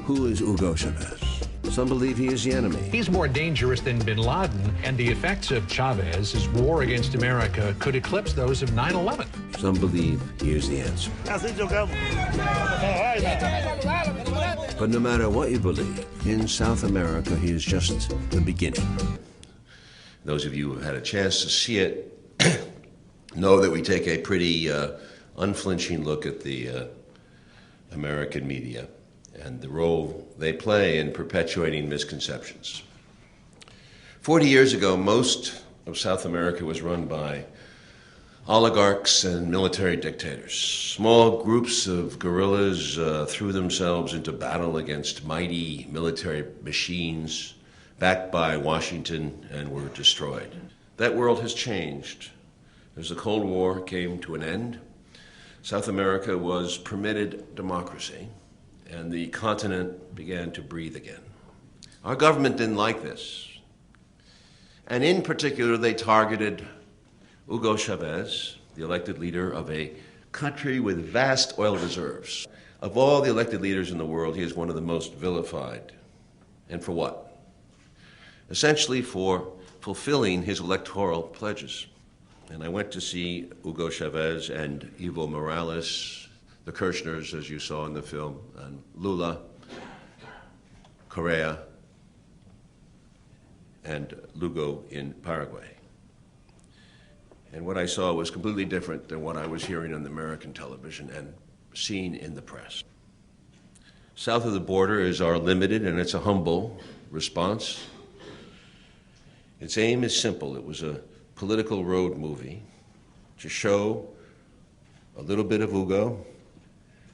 Who is Hugo Chavez? Some believe he is the enemy. He's more dangerous than bin Laden, and the effects of Chavez's war against America could eclipse those of 9/11. Some believe he is the answer. But no matter what you believe, in South America, he is just the beginning. Those of you who had a chance to see it know that we take a pretty unflinching look at the American media and the role they play in perpetuating misconceptions. 40 years ago, most of South America was run by oligarchs and military dictators. Small groups of guerrillas threw themselves into battle against mighty military machines backed by Washington and were destroyed. That world has changed. As the Cold War came to an end, South America was permitted democracy, and the continent began to breathe again. Our government didn't like this. And in particular, they targeted Hugo Chavez, the elected leader of a country with vast oil reserves. Of all the elected leaders in the world, he is one of the most vilified. And for what? Essentially for fulfilling his electoral pledges. And I went to see Hugo Chavez and Evo Morales, the Kirchners, as you saw in the film, and Lula, Correa, and Lugo in Paraguay. And what I saw was completely different than what I was hearing on the American television and seeing in the press. South of the border is our limited, and it's a humble, response. Its aim is simple. It was a political road movie to show a little bit of Hugo.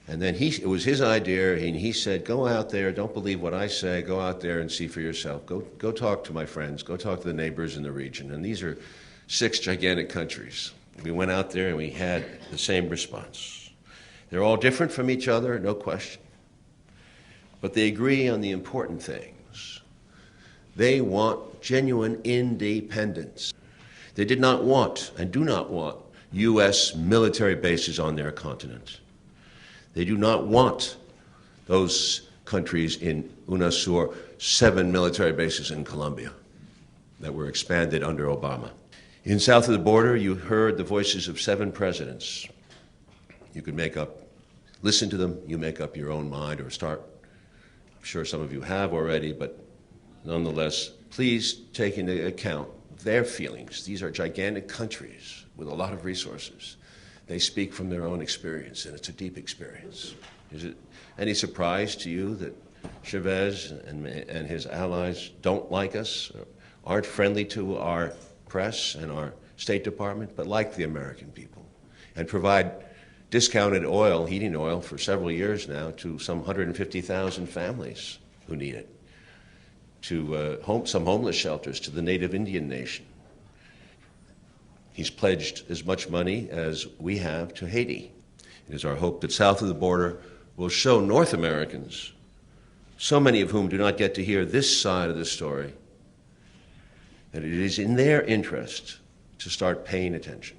And then it was his idea, and he said, go out there, don't believe what I say, go out there and see for yourself. Go talk to my friends, go talk to the neighbors in the region. And these are 6 gigantic countries. We went out there and we had the same response. They're all different from each other, no question. But they agree on the important things. They want genuine independence. They did not want and do not want U.S. military bases on their continent. They do not want those countries in UNASUR, 7 military bases in Colombia that were expanded under Obama. In south of the border, you heard the voices of 7 presidents. You could listen to them, you make up your own mind or start. I'm sure some of you have already, but nonetheless, please take into account their feelings. These are gigantic countries with a lot of resources. They speak from their own experience, and it's a deep experience. Is it any surprise to you that Chavez and his allies don't like us, aren't friendly to our press and our State Department, but like the American people, and provide discounted oil, heating oil, for several years now to some 150,000 families who need it, to some homeless shelters, to the native Indian nation. He's pledged as much money as we have to Haiti. It is our hope that south of the border will show North Americans, so many of whom do not get to hear this side of the story, that it is in their interest to start paying attention.